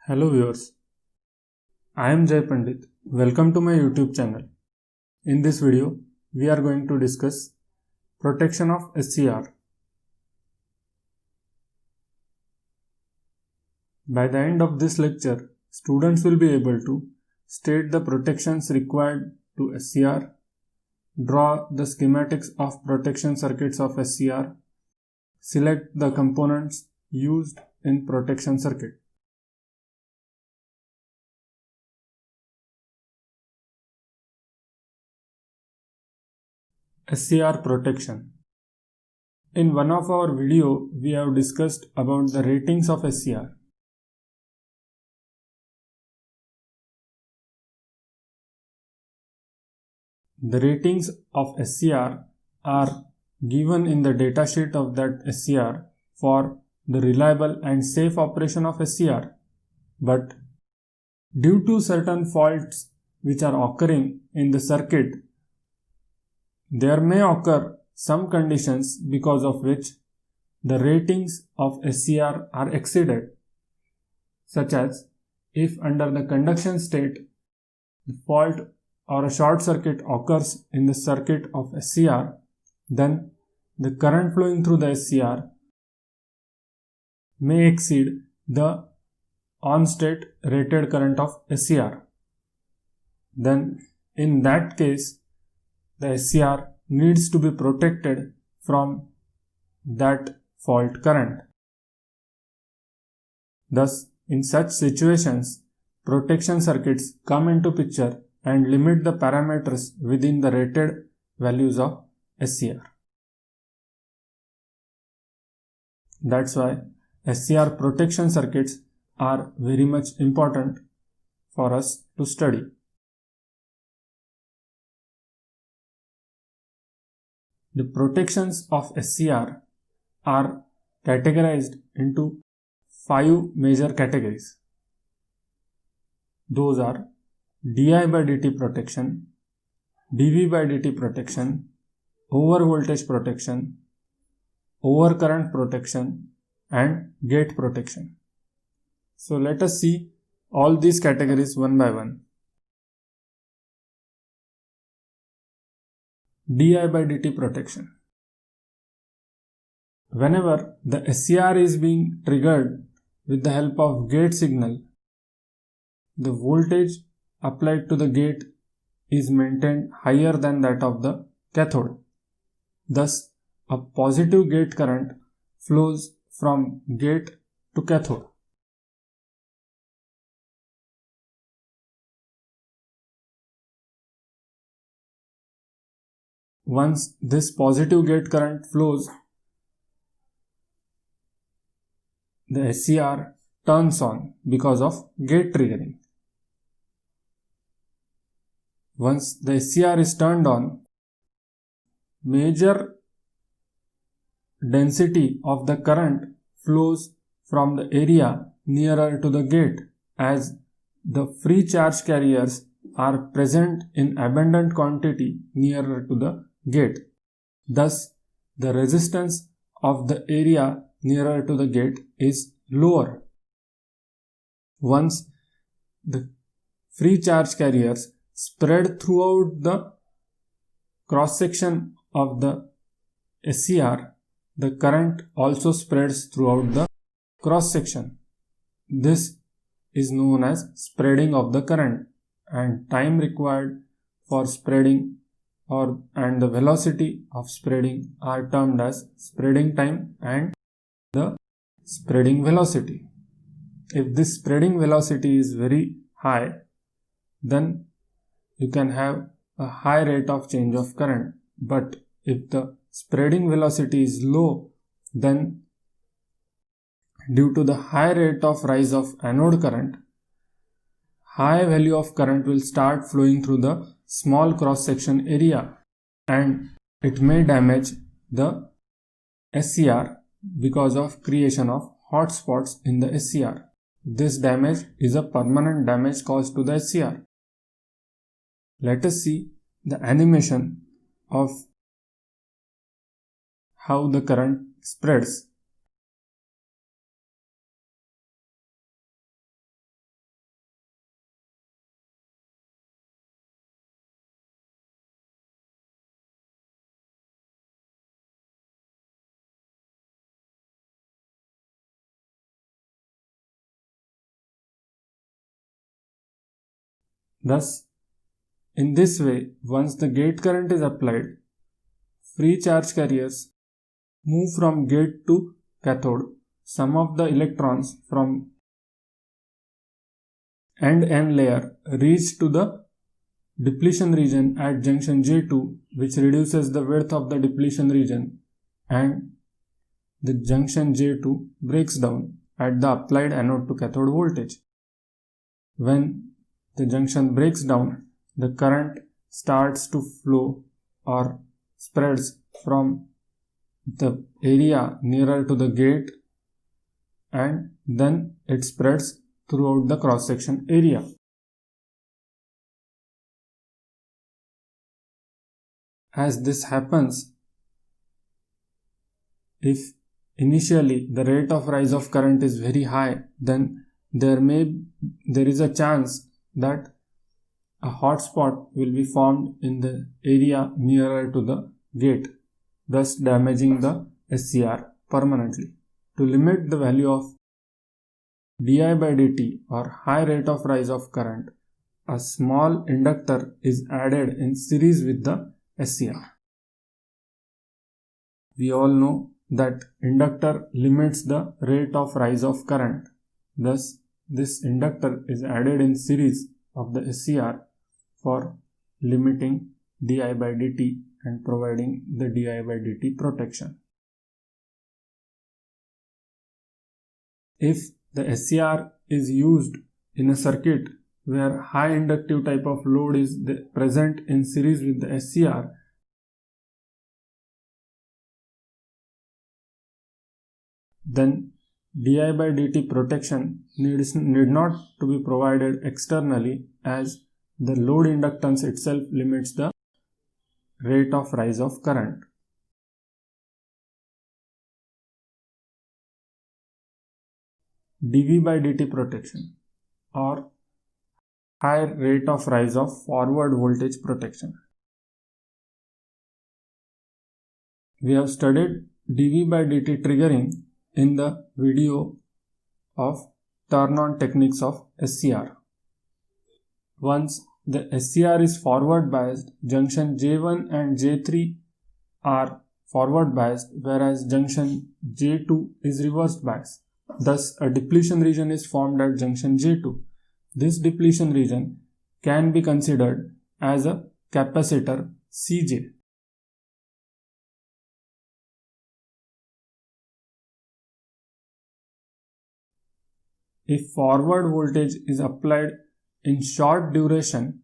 Hello viewers, I am Jay Pandit. Welcome to my YouTube channel. In this video, we are going to discuss protection of SCR. By the end of this lecture, students will be able to state the protections required to SCR, draw the schematics of protection circuits of SCR, select the components used in protection circuit. SCR protection. In one of our video, we have discussed about the ratings of SCR. The ratings of SCR are given in the datasheet of that SCR for the reliable and safe operation of SCR. But due to certain faults which are occurring in the circuit, there may occur some conditions because of which the ratings of SCR are exceeded, such as if under the conduction state the fault or a short circuit occurs in the circuit of SCR, then the current flowing through the SCR may exceed the on-state rated current of SCR. Then in that case, the SCR needs to be protected from that fault current. Thus, in such situations, protection circuits come into picture and limit the parameters within the rated values of SCR. That's why SCR protection circuits are very much important for us to study. The protections of SCR are categorized into 5 major categories. Those are DI by dt protection, dV by dt protection, over voltage protection, over current protection, and gate protection. So let us see all these categories one by one. DI by dt protection. Whenever the SCR is being triggered with the help of gate signal, the voltage applied to the gate is maintained higher than that of the cathode. Thus, a positive gate current flows from gate to cathode. Once this positive gate current flows, the SCR turns on because of gate triggering. Once the SCR is turned on, major density of the current flows from the area nearer to the gate, as the free charge carriers are present in abundant quantity nearer to the gate. Thus, the resistance of the area nearer to the gate is lower. Once the free charge carriers spread throughout the cross section of the SCR, the current also spreads throughout the cross section. This is known as spreading of the current, and time required for spreading and the velocity of spreading are termed as spreading time and the spreading velocity. If this spreading velocity is very high, then you can have a high rate of change of current. But if the spreading velocity is low, then due to the high rate of rise of anode current, high value of current will start flowing through the small cross section area, and it may damage the SCR because of creation of hot spots in the SCR. This damage is a permanent damage caused to the SCR. Let us see the animation of how the current spreads. Thus, in this way, once the gate current is applied, free charge carriers move from gate to cathode. Some of the electrons from end N layer reach to the depletion region at junction J2, which reduces the width of the depletion region, and the junction J2 breaks down at the applied anode to cathode voltage. When the junction breaks down, the current starts to flow or spreads from the area nearer to the gate, and then it spreads throughout the cross-section area. As this happens, if initially the rate of rise of current is very high, then there is a chance that a hotspot will be formed in the area nearer to the gate, thus damaging the SCR permanently. To limit the value of di by dt or high rate of rise of current, a small inductor is added in series with the SCR. We all know that inductor limits the rate of rise of current. Thus, this inductor is added in series of the SCR for limiting di by dt and providing the di by dt protection. If the SCR is used in a circuit where high inductive type of load is present in series with the SCR, then di by dt protection need not to be provided externally, as the load inductance itself limits the rate of rise of current. dV by dt protection or high rate of rise of forward voltage protection. We have studied dV by dt triggering in the video of turn-on techniques of SCR. Once the SCR is forward biased, junction J1 and J3 are forward biased, whereas junction J2 is reverse biased. Thus, a depletion region is formed at junction J2. This depletion region can be considered as a capacitor Cj. If forward voltage is applied in short duration,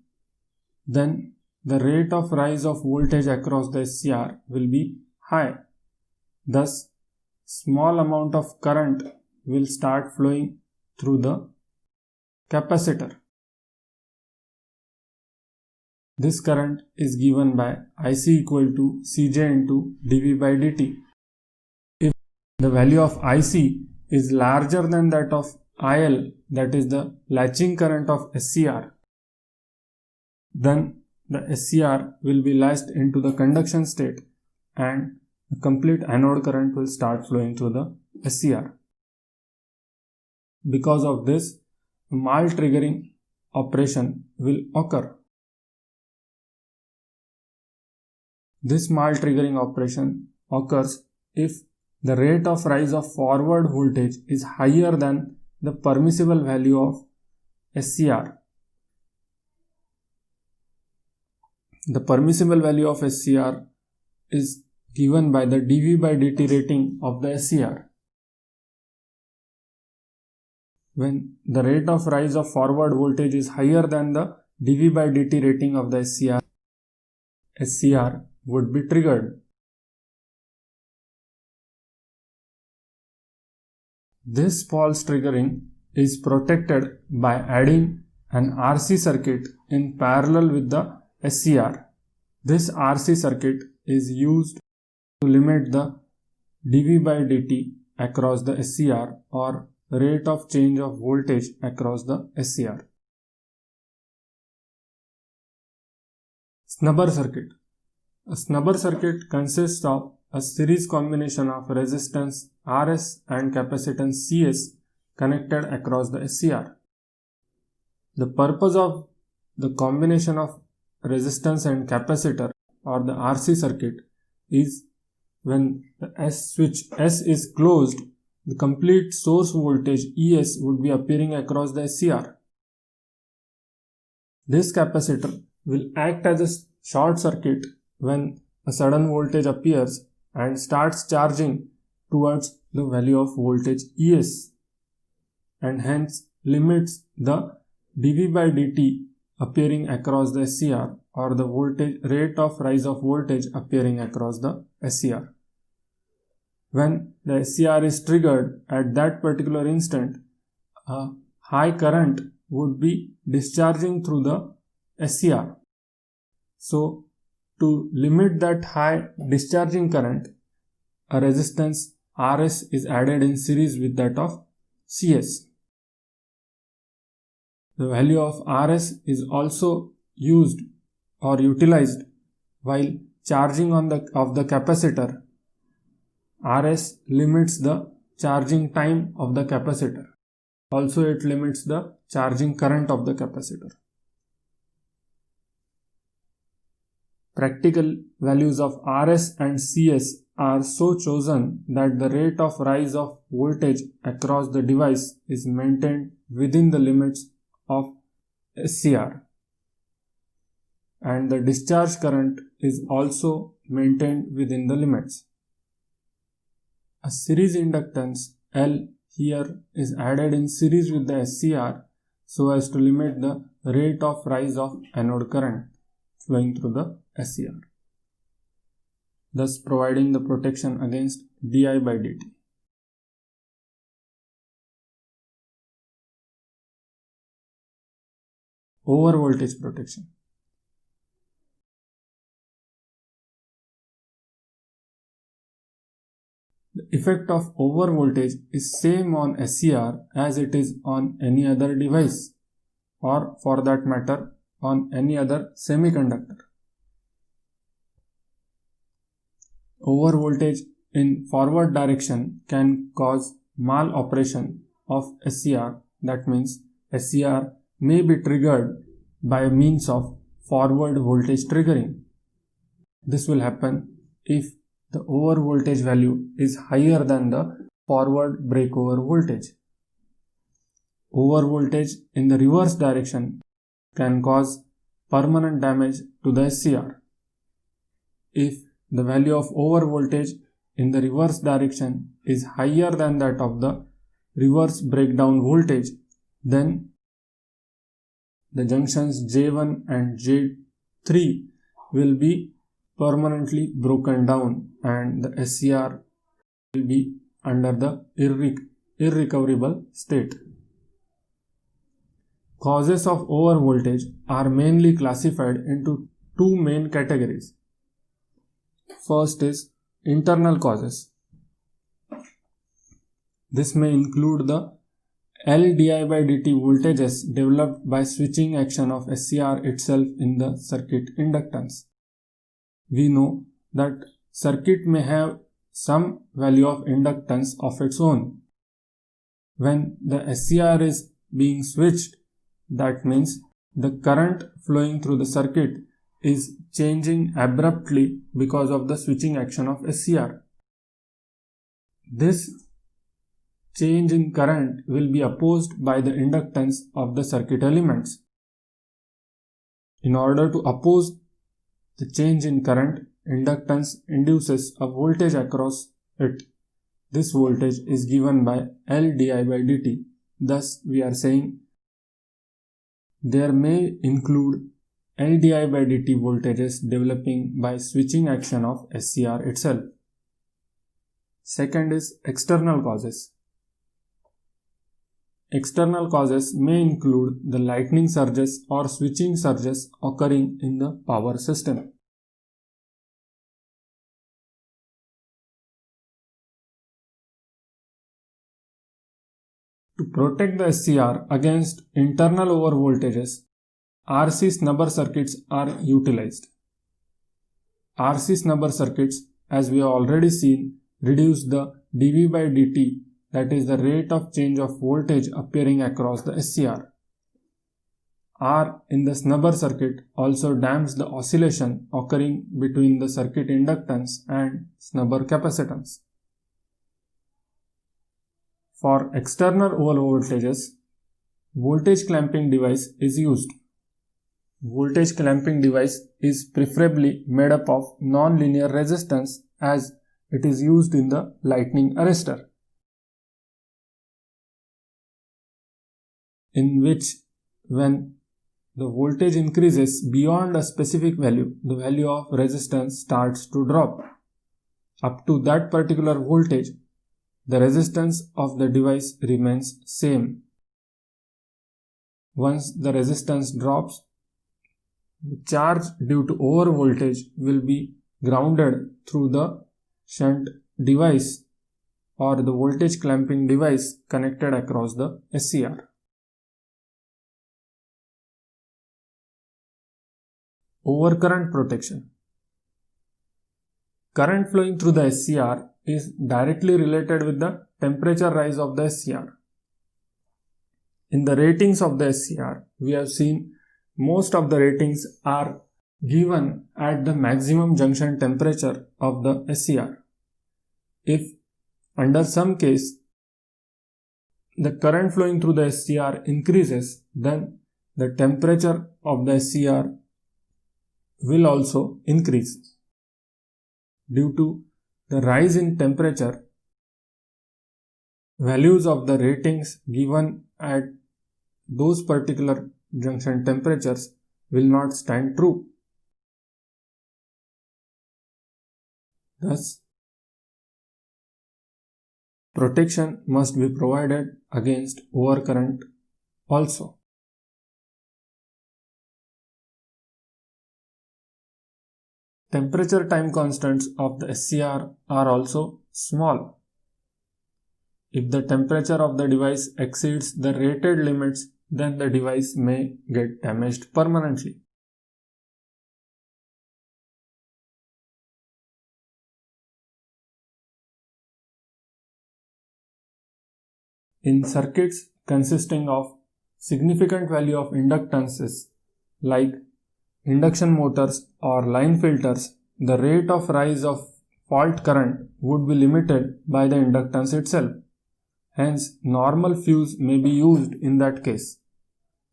then the rate of rise of voltage across the SCR will be high. Thus, small amount of current will start flowing through the capacitor. This current is given by IC equal to Cj into dV by dt. If the value of IC is larger than that of IL, that is the latching current of SCR, then the SCR will be latched into the conduction state and a complete anode current will start flowing through the SCR. Because of this, Mall triggering operation will occur. This Mall triggering operation occurs if the rate of rise of forward voltage is higher than the permissible value of SCR. The permissible value of SCR is given by the dV by dt rating of the SCR. When the rate of rise of forward voltage is higher than the dV by dt rating of the SCR would be triggered. This pulse triggering is protected by adding an RC circuit in parallel with the SCR. This RC circuit is used to limit the dV by dt across the SCR or rate of change of voltage across the SCR. Snubber circuit. A snubber circuit consists of a series combination of resistance Rs and capacitance Cs connected across the SCR. The purpose of the combination of resistance and capacitor or the RC circuit is when the switch S is closed, the complete source voltage ES would be appearing across the SCR. This capacitor will act as a short circuit when a sudden voltage appears and starts charging towards the value of voltage ES, and hence limits the dV by dt appearing across the SCR or the voltage rate of rise of voltage appearing across the SCR. When the SCR is triggered at that particular instant, a high current would be discharging through the SCR. So, to limit that high discharging current, a resistance RS is added in series with that of CS. The value of RS is also used or utilized while charging of the capacitor. RS limits the charging time of the capacitor. Also, it limits the charging current of the capacitor. Practical values of RS and CS are so chosen that the rate of rise of voltage across the device is maintained within the limits of SCR, and the discharge current is also maintained within the limits. A series inductance L here is added in series with the SCR so as to limit the rate of rise of anode current flowing through the SCR, thus providing the protection against dI by dt. Overvoltage protection. The effect of overvoltage is same on SCR as it is on any other device, or for that matter on any other semiconductor. Overvoltage in forward direction can cause mal-operation of SCR. That means SCR may be triggered by means of forward voltage triggering. This will happen if the over voltage value is higher than the forward breakover voltage. Over voltage in the reverse direction can cause permanent damage to the SCR. If the value of over voltage in the reverse direction is higher than that of the reverse breakdown voltage, then the junctions J1 and J3 will be permanently broken down and the SCR will be under the irrecoverable state. Causes of overvoltage are mainly classified into two main categories. First is internal causes. This may include the L di by dt voltages developed by switching action of SCR itself in the circuit inductance. We know that circuit may have some value of inductance of its own. When the SCR is being switched, that means the current flowing through the circuit is changing abruptly because of the switching action of SCR. This change in current will be opposed by the inductance of the circuit elements. In order to oppose the change in current, inductance induces a voltage across it. This voltage is given by L di by dt. Thus, we are saying there may include L di by dt voltages developing by switching action of SCR itself. Second is external causes. External causes may include the lightning surges or switching surges occurring in the power system. To protect the SCR against internal overvoltages, RC snubber circuits are utilized. RC snubber circuits, as we have already seen, reduce the dV by dt, that is the rate of change of voltage appearing across the SCR. R in the snubber circuit also dampens the oscillation occurring between the circuit inductance and snubber capacitance. For external voltages, voltage clamping device is used. Voltage clamping device is preferably made up of non-linear resistance as it is used in the lightning arrestor, in which when the voltage increases beyond a specific value, the value of resistance starts to drop. Up to that particular voltage, the resistance of the device remains same. Once the resistance drops, the charge due to overvoltage will be grounded through the shunt device or the voltage clamping device connected across the SCR. Overcurrent protection. Current flowing through the SCR is directly related with the temperature rise of the SCR. In the ratings of the SCR, we have seen most of the ratings are given at the maximum junction temperature of the SCR. If under some case the current flowing through the SCR increases, then the temperature of the SCR will also increase. Due to the rise in temperature, values of the ratings given at those particular junction temperatures will not stand true. Thus, protection must be provided against overcurrent also. Temperature time constants of the SCR are also small. If the temperature of the device exceeds the rated limits, then the device may get damaged permanently. In circuits consisting of significant value of inductances like induction motors or line filters, the rate of rise of fault current would be limited by the inductance itself. Hence, normal fuse may be used in that case.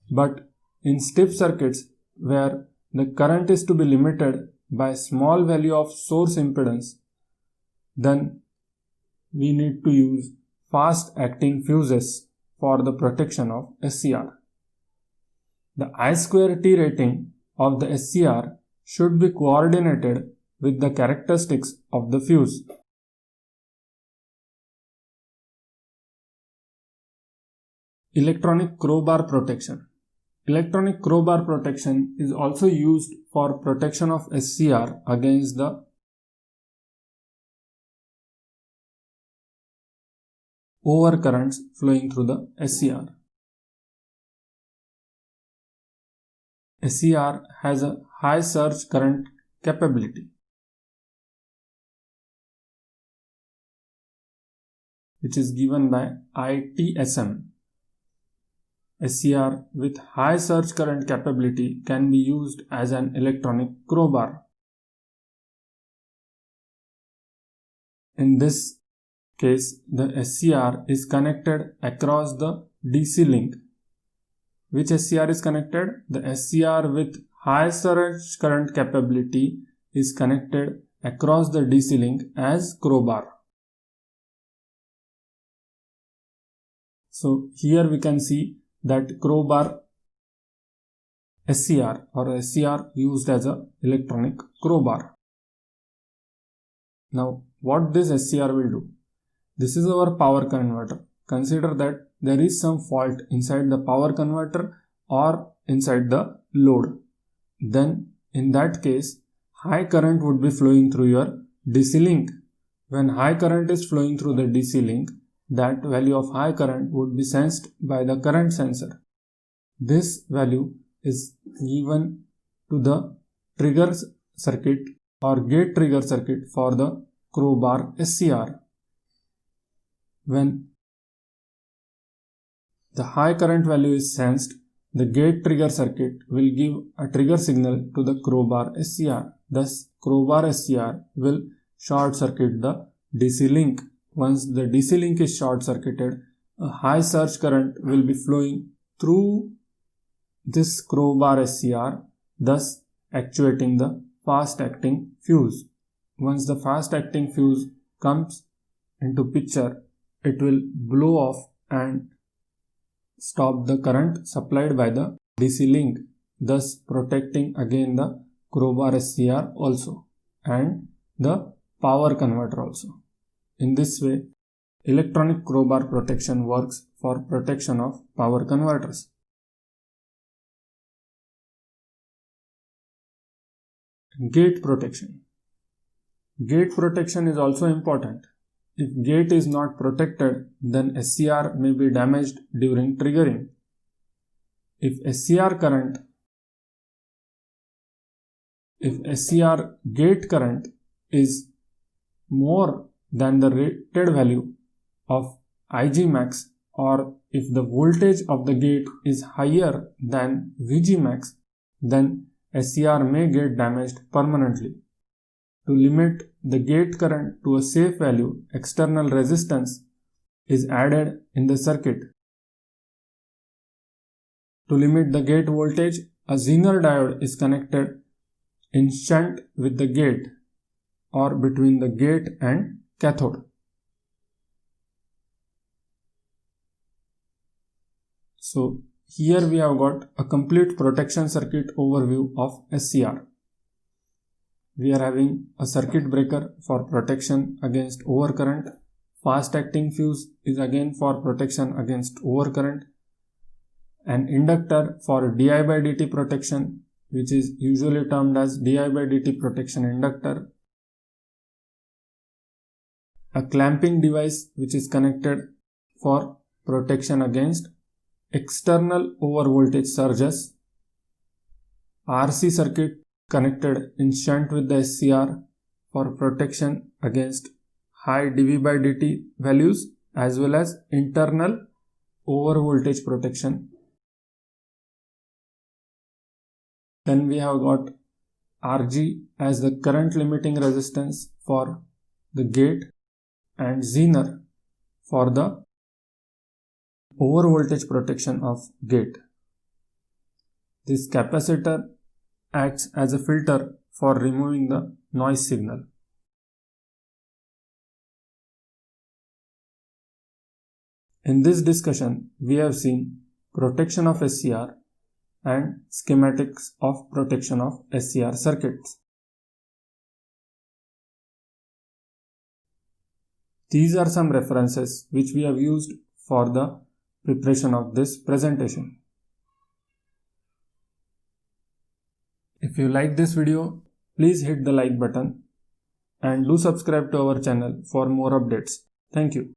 But in stiff circuits where the current is to be limited by small value of source impedance, then we need to use fast acting fuses for the protection of SCR. The I2T rating of the SCR should be coordinated with the characteristics of the fuse. Electronic crowbar protection. Electronic crowbar protection is also used for protection of SCR against the overcurrents flowing through the SCR. SCR has a high surge current capability, which is given by ITSM. SCR with high surge current capability can be used as an electronic crowbar. In this case, the SCR is connected across the DC link. Which SCR is connected? The SCR with high surge current capability is connected across the DC link as crowbar. So here we can see that crowbar SCR or SCR used as a electronic crowbar. Now what this SCR will do? This is our power converter. Consider that there is some fault inside the power converter or inside the load. Then in that case, high current would be flowing through your DC link. When high current is flowing through the DC link, that value of high current would be sensed by the current sensor. This value is given to the trigger circuit or gate trigger circuit for the crowbar SCR. When the high current value is sensed, the gate trigger circuit will give a trigger signal to the crowbar SCR. Thus, crowbar SCR will short circuit the DC link. Once the DC link is short circuited, a high surge current will be flowing through this crowbar SCR, thus actuating the fast acting fuse. Once the fast acting fuse comes into picture, it will blow off and stop the current supplied by the DC link, thus protecting again the crowbar SCR also and the power converter also. In this way, electronic crowbar protection works for protection of power converters. Gate protection. Gate protection is also important. If gate is not protected, then SCR may be damaged during triggering. If SCR gate current is more than the rated value of Ig max, or if the voltage of the gate is higher than Vg max, then SCR may get damaged permanently. To limit the gate current to a safe value, external resistance is added in the circuit. To limit the gate voltage, a Zener diode is connected in shunt with the gate or between the gate and cathode. So here we have got a complete protection circuit overview of SCR. We are having a circuit breaker for protection against overcurrent. Fast acting fuse is again for protection against overcurrent. An inductor for di by dt protection, which is usually termed as di by dt protection inductor. A clamping device which is connected for protection against external overvoltage surges. RC circuit connected in shunt with the SCR for protection against high dV by dt values as well as internal overvoltage protection. Then we have got Rg as the current limiting resistance for the gate and Zener for the overvoltage protection of gate. This capacitor acts as a filter for removing the noise signal. In this discussion, we have seen protection of SCR and schematics of protection of SCR circuits. These are some references which we have used for the preparation of this presentation. If you like this video, please hit the like button and do subscribe to our channel for more updates. Thank you.